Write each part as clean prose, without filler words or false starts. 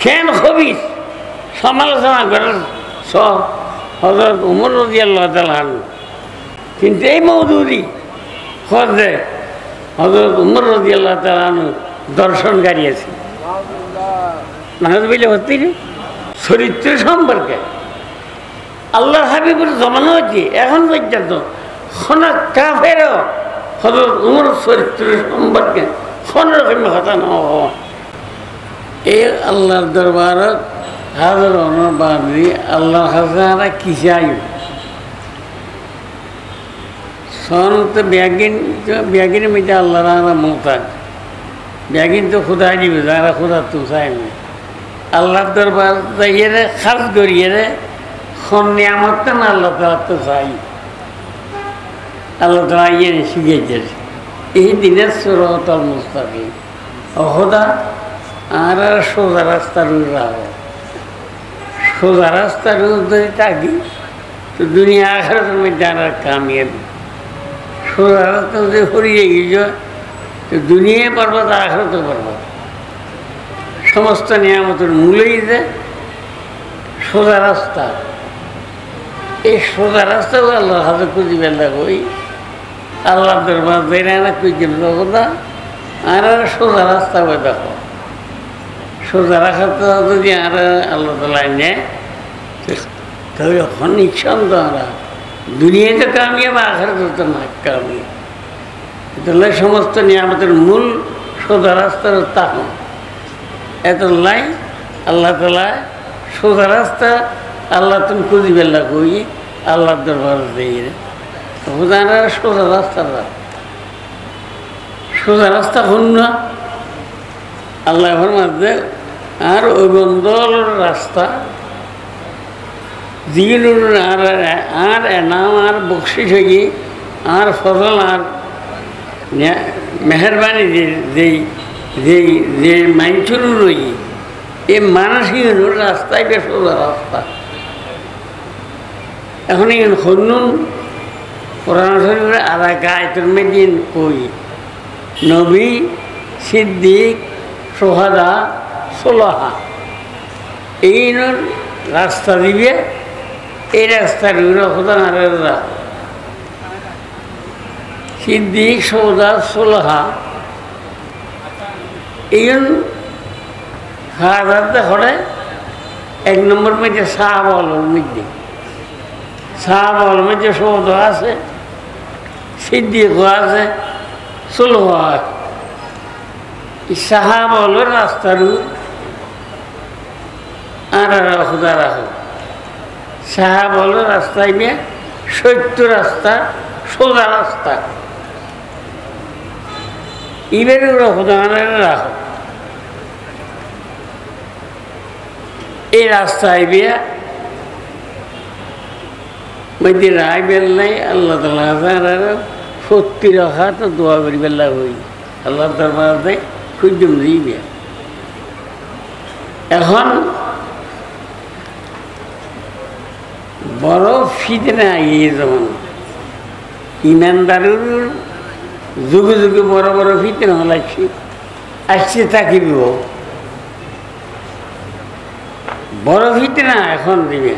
কেন খবিস সমালোচনা করার সব হযরত উমর রাদিয়াল্লাহু তাআলা আনহু। কিন্তু এই মওদুদি খোঁজে হযরত উমর রাদিয়াল্লাহু তাআলা আনহু দর্শনকারী আছে নাউযুবিল্লাহ হতে চরিত্র সম্পর্কে আল্লাহ হাবিবের জমানা হচ্ছে এখন পর্যন্ত খনা কাফেরও হযরত উমর চরিত্র সম্পর্কে কোন রকমের কথা না হওয়া এই আল্লাহর দরবারত হাজার অনবাদি আল্লাহ হাজারা কি চাই সনত ব্যাগিন মধ্যে আল্লাহর মোহতাজ ব্যাগিন তো খুদাই দিবে যারা খুদা তো চাই না আল্লাহর দরবার যাইয়ে খাস করিয়ে খন নিয়ামত না আল্লাহ তালা তো চাই আল্লাহ তালা ইয়ে শিখেছে এই দিনের সুরতল মুস্তাকিম অহদা আর সোজা রাস্তার রাহ সোজা রাস্তার যদি থাকি তো দুনিয়া আখেরাতের মধ্যে আর কামিয়াবি সোজা রাস্তা যদি হরিয়ে গিয়েছ তো দুনিয়ায় পারবা তো আখেরাতেও পারবা সমস্ত নিয়ামতের মূলেই যে সোজা রাস্তা এই সোজা রাস্তাও আল্লাহ হাতে খুঁজি বেলা কই আল্লাহ দরবার বেড়ে না খুঁজি কথা আর সোজা রাস্তা বই দেখো সোজা রাখার তো যদি আর আল্লাহ তালাই নেয় তবে এখন নিঃসন্দেহ আমরা দুনিয়াতে কামিয়াব আখেরাতে তো না কামিয়াব তাহলে সমস্ত নিয়ামতের মূল সোজা রাস্তার তাহন এত লাই আল্লাহ তালা সোজা রাস্তা আল্লাহ তুমি খুঁজি বেলা কই আল্লাহ দরবার দিয়ে হুদারা সোজা রাস্তাটা সোজা রাস্তা হন না আল্লাহ মাঝে আর ওই বন্দর রাস্তা দিগুলোর আর এনাম আর বকশিস হয়ে আর ফজল আর মেহরবানি যে মাইনচুর রই এই মানসিকগুলোর রাস্তায় বেশ সোজা রাস্তা এখন এখানে হন্নুন কোরআন শরীফের আর এক আয়াতের মধ্যে কই নবী সিদ্দিক সোহাদা সোলাহা এই রাস্তা দিবে এই রাস্তার খোদান সিদ্দিক সোহাদা সোলাহা এই হাজারতে হরে এক নম্বর মধ্যে সাহাবালর মধ্যে সাহাবাল মধ্যে সৌদ আছে সিদ্দিক আছে সোলহ আছে সাহাবালর রাস্তার আর খুদা রাখো সাহাবালর রাস্তায় নিয়ে সত্য রাস্তা সোজা রাস্তা ইবের খুদা রাখো এই রাস্তায় বিয়া মধ্যে রায় বেল নাই আল্লাহ তালা সত্যি রাখা তো দোয়া করি বেলা হই আল্লাহ দরবারে খুঁজম দিবে এখন বড় ফিতনা এই যেমন ইমানদারের যুগে যুগে বড় বড় ফিতনা লাগছে আসছে থাকিব বড় ফিতনা এখন দিবে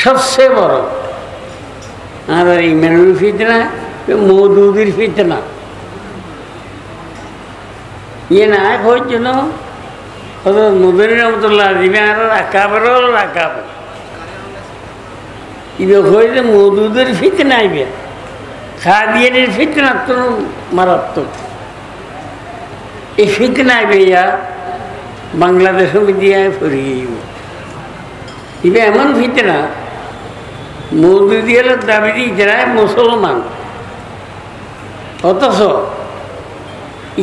সবচেয়ে বড় আর ইমানের ফিতনা মওদুদির ফিতনা ইয়ে না হয়েছিল হযরত মুদাররিস রহমাতুল্লাহ দিবে আর আকাবেরও আকাবের ইবে হয়েছে মওদুদের ফিতনা আইবে খাদিয়ানের ফিতনা তো মারাত্মক এই ফিতনা আইবে ইয়া বাংলাদেশের মধ্যে ফরিয়ে ইবে এমন ফিতনা মওদুদিয়ার দাবি দিয়ে যারা মুসলমান অথচ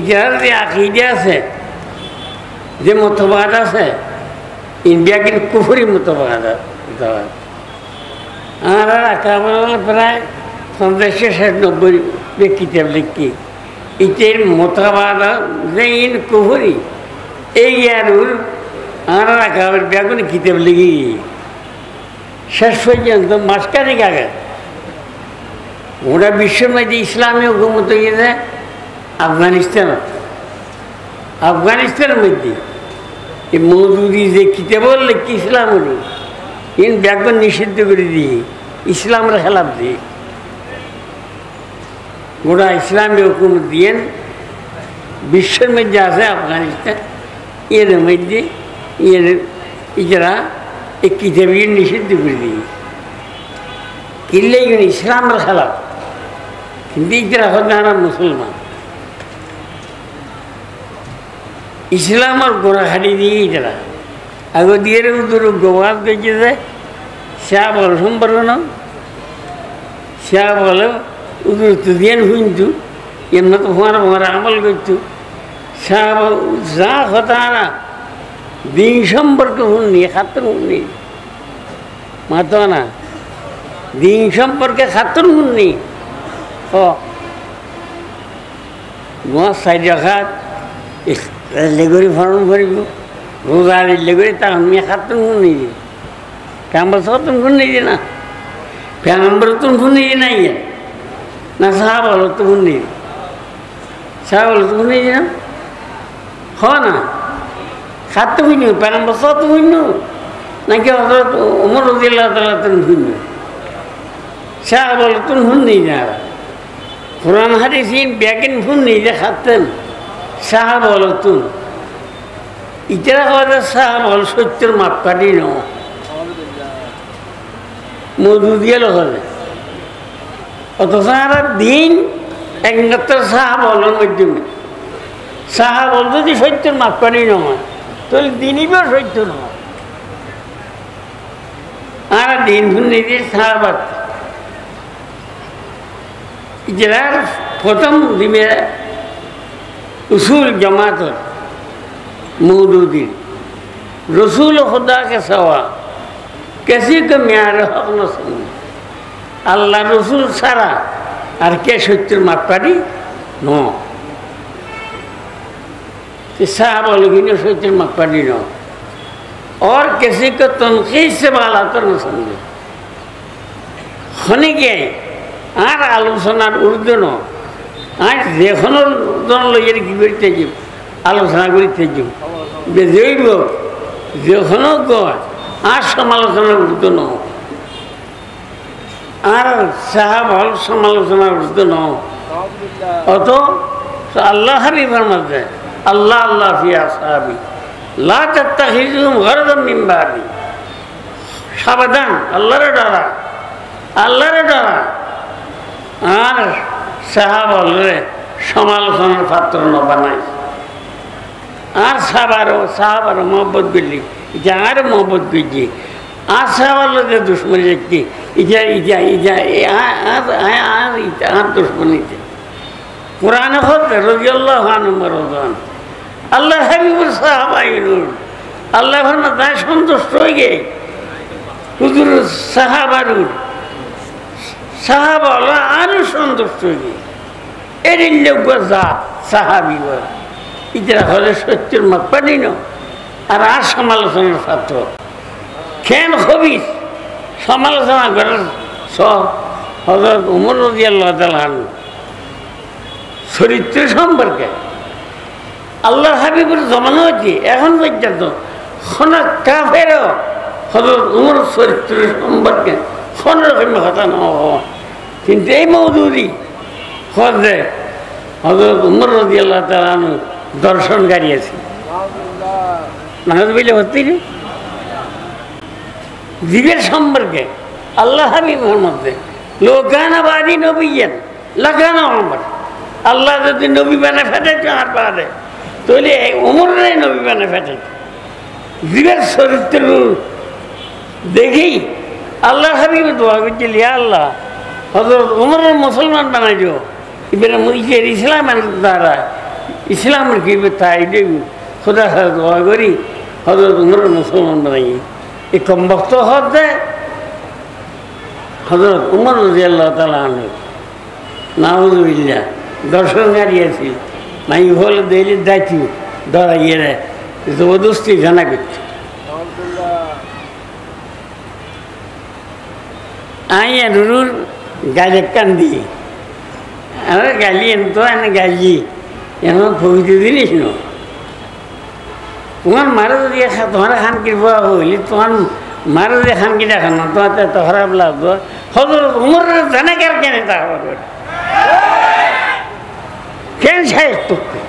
ইজার যে আকিদা আছে যে মতবাদ আছে ইন্ডিয়া কিন্তু কুফরি মতবাদ আর একেবারে প্রায় 50-90 কিতাব লিখি ইটের মতবাদ যে ইন কুফরি এই ইয়ারুর আর একেবারে বেগুন কিতাব লিখি শেষ পর্যন্ত মাসখানেক আগে ওরা বিশ্বের মধ্যে ইসলামী হুকুমত হয়েছে আফগানিস্তানের মধ্যে এই মৌদুদি যে কিতাবল লিখি ইসলাম হলো ইন ব্যাকরণ নিষিদ্ধ করে দিয়ে ইসলামের খেলাফ দিয়ে গোটা ইসলামী হুকুমত দিয়েন বিশ্বের মধ্যে আছে আফগানিস্তান এর মধ্যে ইজরা এই কিতাবের নিষিদ্ধ করে দিয়ে কিনলে ইসলামের খেলাফ কিন্তু ইজরা হচ্ছে মুসলমান ইসলামের গোড়াখাটি দিয়ে ইজরা আগে দিয়ে উদর গোবাদ দেখে যায় শাহ বল সম্পর্ক না শাহ বলে উদর তো দিয়ে শুনতু এমন তো হমারা আমল করতো শাহ যা হতারা দিন সম্পর্কে শুননি খাতর শুননি মাতো না দিন সম্পর্কে খাতর শুননি ও সাইড রাখাত লেগরি ফরম করিব রোজার লেগরি তা আমি খাতর শুনি কাম্বার সতন শুনি না প্যাম্বর তুমি শুনি নাই না সাহা বলো তো শুনি সাহা বলো তো শুনি না হ না খাদ্য শুনি প্যাম্বর সত শুনি নাকি হজরত উমর রাদিয়াল্লাহু তাআলা তুমি শুনি সাহা বলো তুমি শুনি না কোরআন হাদিস ব্যাগিন শুনি যে খাতেন সাহা বলো তুমি ইতারা কথা সাহা বল সত্যের মাপকাঠি ন মধু দিয়ে হলে অথচ আর দিন একমাত্র সাহা বলের মাধ্যমে সাহা বল যদি সত্যের মাপকাঠি নয় তাহলে দিনই বা সত্য নয় আর দিন শুনে দিয়ে সাহাবাদ ইজরার প্রথম দিবে উসুল জমাতর মৌদুদ্দিন রসুল खुदा के सवा किसी को म्यार हक न सुन अल्लाह रसूल सारा और के सत्य मापकाठी न साहब लोग सत्य मापकाठी न और किसी को तनकीद से बाला तो न समझे खने के আর আলোচনার ঊর্ধ্বন আর যেখানে জন লইয়ের কি করতে যাব আলোচনা করতে যাব বেজৈব যেখানে কয় আর সমালোচনার ঊর্ধ্বন আর সাহাব হল সমালোচনার ঊর্ধ্বন অত আল্লাহ হাবিবের মধ্যে আল্লাহ আল্লাহ ফিয়া সাহাবি লা তাত্তাখিযুহুম গারদাম মিন বাদি সাবধান আল্লাহর ডরা আল্লাহর ডরা আর সাহাবলরে সমালোচনার পাত্র ন বানাই আর সাহাবারও মহব্বত করলি ইটা আর মহব্বত করছি আর সাহাবালকে দুশ্মনী দেখছি আর দুশ্মনীতে কোরআনে হতে রাদিয়াল্লাহু আনহু মারদান আল্লাহ হাবিবুর সাহাবাইনুর আল্লাহ ভাবনা তাই সন্তুষ্ট হয়ে গে হুজুর সাহাবারুর সাহাবা আরো সন্তুষ্ট হয়ে এর জাত সাহাবি ইতরা হলে সত্যের মাপকাঠি ন আর সমালোচনার পাত্র কেন হবিস সমালোচনা করার হযরত উমর রাদিয়াল্লাহু তাআলা আনহু চরিত্র সম্পর্কে আল্লাহ হাবিবের জমানো হচ্ছে এখন পর্যন্ত খনা কাফেরও হযরত উমর চরিত্র সম্পর্কে কোন রকম কথা না কিন্তু এই মৌদুদি হজে হযরত উমর রাদিয়াল্লাহু তাআলা আনহু দর্শনকারী আছে নামাজ বলে হতে জীবের সম্পর্কে আল্লাহ হাবিবের মধ্যে লোকানাবাদী নবীন লাগানা উমর আল্লাহ যদি নবী বানা ফেটাইতো আর পারে তাহলে উমরের নবী বানা ফেটাইতো জীবের চরিত্র দেখি আল্লাহ হাবিব দোয়া করছিল ইয়া আল্লাহ হযরত উমরের মুসলমান বানাই দিও এবারে মুইজের ইসলামের দ্বারা ইসলামের কি তাই দেব খোদা দোয়া করি হযরত উমরের মুসলমান বানাই এই কম বক্ত হতে হযরত উমর রাদিয়াল্লাহু তাআলা আনহু নাউযুবিল্লাহ দর্শনকারী আছে মাই হল দিলে দাইতি দরাইয়ে জবরদস্তি জানা করছে আইয়া রুরুর গালে কান্দি আর গালি এত এনে গালি এমন পবিত্র জিনিস ন তোমার মারে যদি তোমার খানকির বুয়া হইলি তোমার মারে যদি খানকি দেখান না তোমার তো খারাপ লাগতো হজরত উমর জানে কেন তা হবে কেন সাহেব তোকে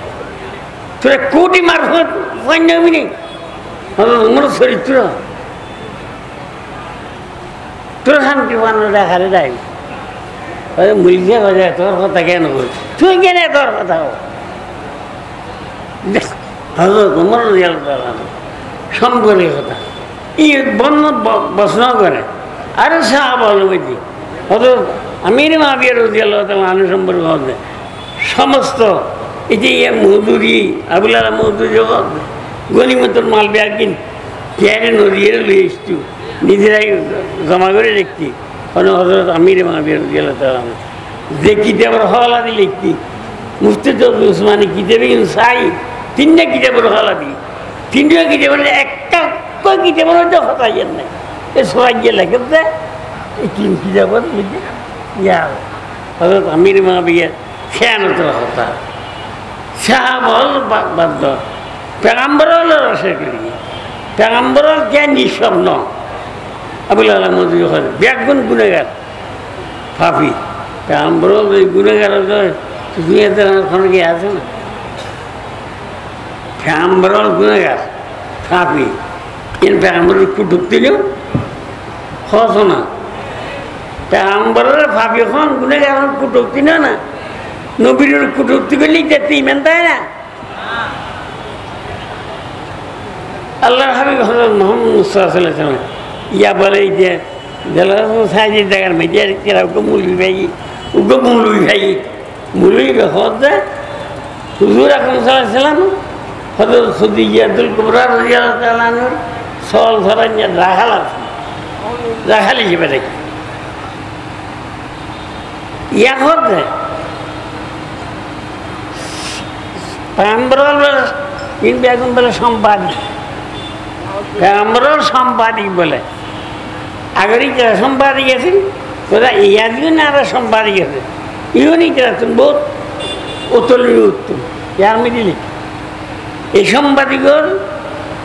তোরা কোটি মারফত পাইনি হজরত উমর চরিত্র তোর খানকি বানানো দেখারে যাই মুলিশে বাজায় তোর কথা কেন বল তুই কেন তোর কথা হজরত উমর সম্পর্কে কথা ই বন্য বসন করে আরো সাহাবাল বুঝি হজরত আমির মাবিয়া রাদিয়াল্লাহু তাআলা আনহু সম্পর্কে হবে সমস্ত এই যে মজুরি আবুল আলা মজুরি জগৎ গনিমতের মাল ব্যাগিন কেয়ারে নদীয়ে লই এসছু নিজেরাই জমা করে দেখছি হজরত আমির মাবিয়া রাদিয়াল্লাহু তাআলা যে কিতাবের হওয়ালা দিয়ে লিখতি মুফতি উসমানী কিতাবে কিন্তু চাই তিনটা কিতাবের হওয়ালা দিই তিনটা কিতাবের একটা কিতাবের হয়তো হতাইয়ের নাই এ সবাই গিয়ে লেখেছে এই তিন কিতাবের বুঝলি ইয়া হজরত আমির মাবিয়া খেয়ানতের হতা সাহাবল বাদ্য পেগাম্বরল রসের করি পেগাম্বরল কে নিঃস্বপ্ন আবুল আলা মজুরি হয় ব্যাগুন গুণেগার ফাফি পেগাম্বরল ওই গুণেগার দুনিয়াতে ওখানে কি আছে না পেগাম্বরল গুণেগার ফাফি এর পেগাম্বরের কুটুক দিলেও হস না পেগাম্বরের ফাফি খন গুণেগার কুটুক দিল না নবীর কুটুক্তি করলে যেতে ইমান তাই না আল্লাহর হাবিব হযরত মুহাম্মদ মুস্তাফা সাল্লাল্লাহু আলাইহি ওয়াসাল্লাম ইয়া বলে যে জলালুল সাইজি জায়গার মেডিয়ার কেরা মুলবি ভাই উগো মুলবি ভাই মুলবি হযরত হুজুর আকরাম সাল্লাল্লাহু আলাইহি ওয়াসাল্লাম হযরত খুদিজাতুল কুবরা রাদিয়াল্লাহু তাআলা আনহা সল ধরানিয়া রাখালি হিসেবে দেখি ইয়া হতে পেগাম্বরল কিন্তু এখন বলে সম্পাদিক পেগাম্বরল সম্পাদিক বলে আগেরই যারা সম্পাদিক আছেন ওরা ইয়াদিও না আরো সম্পাদিক আছে ইউনি আছেন বহুত অতুলনীয় উত্তম ইয়ার মিডিলে এই সম্পাদিকর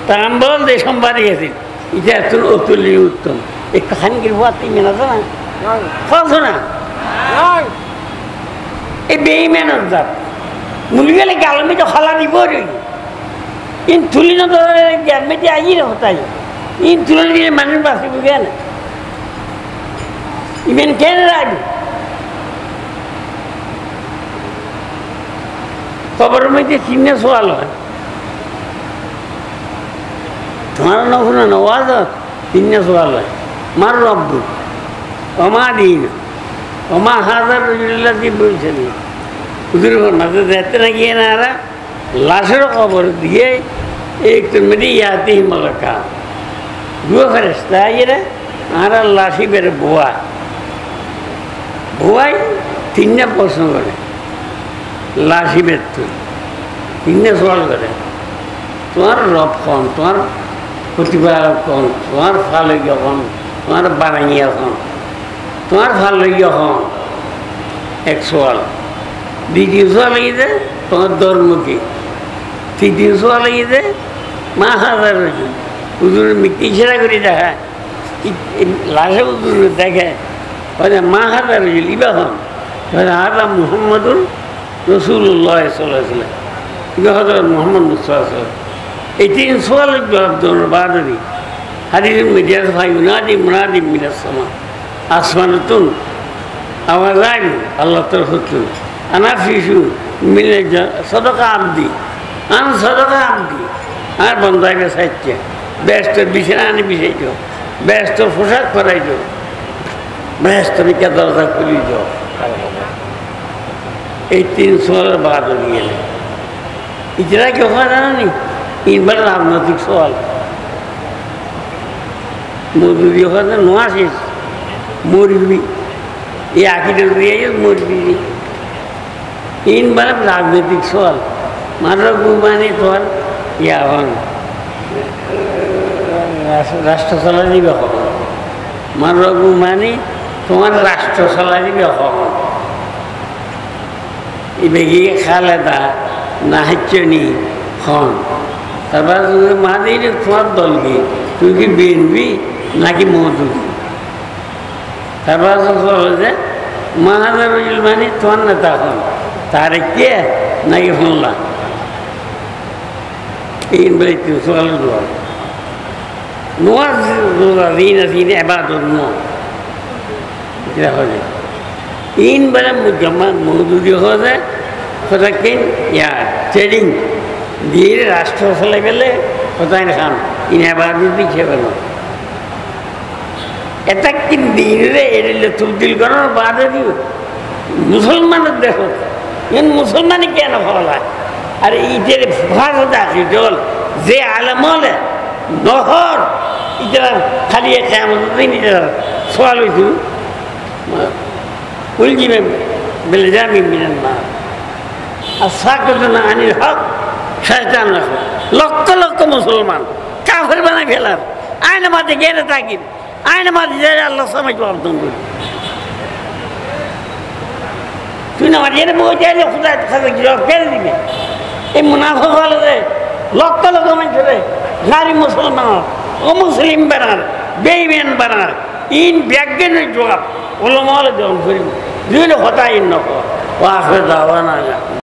পেগাম্বরল যে সম্পাদিক আছেন এটা এখন অতুলনীয় উত্তম এই খানকির হওয়া তিন আছে না ফলছ না এই বেইমানের জাত মুলি গেলে গালমি তো খালা দিব ইন তুলি না তো গ্যারমেটি আই হতাই ইন তুলে দিলে মানুষ বাঁচিব কেন ইমেন কেন রাখবি খবরের মধ্যে চিহ্নে সোয়াল হয় তোমার নখুনা নওয়াজ চিহ্নে সোয়াল হয় মার রব্বু অমা দিন অমা হাজার রজুল্লাহ দিয়ে বলছেন হুজুর মাঝে যেতে না গিয়ে না এরা লাশের খবর দিয়ে একটু মেরে ইয়াতে হিমালকা গুয়া ফেরেস্তা এরা আর লাশি বেড়ে বোয়া বোয়াই তিনটা প্রশ্ন করে লাশি বের তুই তিনটা সওয়াল করে তোমার রব কন তোমার প্রতিপালক কন তোমার ফালজ্ঞ কন তোমার বানাইয়া কন তোমার ফালজ্ঞ কন এক সওয়াল দ্বিতীয় সওয়াল লাগিয়েছে তোমার ধর্ম কি তৃতীয় সওয়াল লাগিয়েছে মা হাজার হুজুর মিথ্যে ইশারা করে দেখা লাশে হুজুর দেখে মা হাজার ইবা হন হাজা মুহাম্মদুর রসুল্লাহ সাল্লাম ইবা হজরত মোহাম্মদ মুস্তাফা এই তিন সওয়ালের জবাব দেওয়ার বাদরি হাদিসের মিডিয়ার ভাই মুনাদি মুনাদি মিনাস সামা আসমানাতুন আওয়াজ আইবু আল্লাহ তরফতুন আনা শিশু মিলে সদকা আবদি আন সদকা আবদি আর বন্ধাইবে সাইচ্ছে ব্যস্তর বিছানা আনি বিছাইছ ব্যস্তর পোশাক করাইছ ব্যস্তর বিকা দরজা খুলিছ এই তিন সওয়ালের বাদ হয়ে গেলে ইজরা কি হয় জানি ইনবার রাজনৈতিক সওয়াল মজুরি হয় নোয়া শেষ মরবি এই আখিদের দিয়ে মরবি ইনবার রাজনৈতিক সওয়াল মার গুমানি তোমার ইয়া হন রাষ্ট্র চলা দিবে হন মার গুমানি তোমার রাষ্ট্র চলা দিবে হন এবেগিয়ে খালেদা নাহাচ্চনি হন তারপর মাহাদির তোমার দল কি, তুই কি বিএনপি নাকি মৌদুদি? তারপর বলো যে মাহাদারুল মানে তোমার নেতা হন, তারে কে নাকি শুনলাম এই বলে সোয়াল দোয়া নোয়া দিন আছে এবাদত এটা হয়ে ইন বলে মৌদুদি হয়ে কোথায় ইয়া ট্রেডিং দিয়ে রাষ্ট্র ফেলে গেলে কোথায় খান ইন এবাদত পিছিয়ে গেল এটা কি দিনে এড়িলে তবদিল করার বাদে দিও মুসলমানের দেশ মুসলমানই কেন ফলা আর ইটের ভাষা আছে জল যে আলম হলে নহর ইটার খালি কেমন সোয়াল হইতু উলজিমে বেলে জামি মিলেন না আর সাকত না আনির হক শয়তান রাখো লক্ষ লক্ষ মুসলমান কাফের বানাই ফেলার আইন মাঝে গেলে থাকিন আইন মাঝে যাই আল্লাহ সময় অর্জন করি তুই না মাঝে বই চাইলে খুদা খাতে কি কেড়ে দিবে এই মুনাফা হলে যে লক্ষ লক্ষ মানুষের নারী মুসলমান অমুসলিম বানার বেইমেন বানার ইন ব্যাজ্ঞানের জবাব ওলমালে দল করিব দুই হতাই নকর ও আসলে দাওয়া না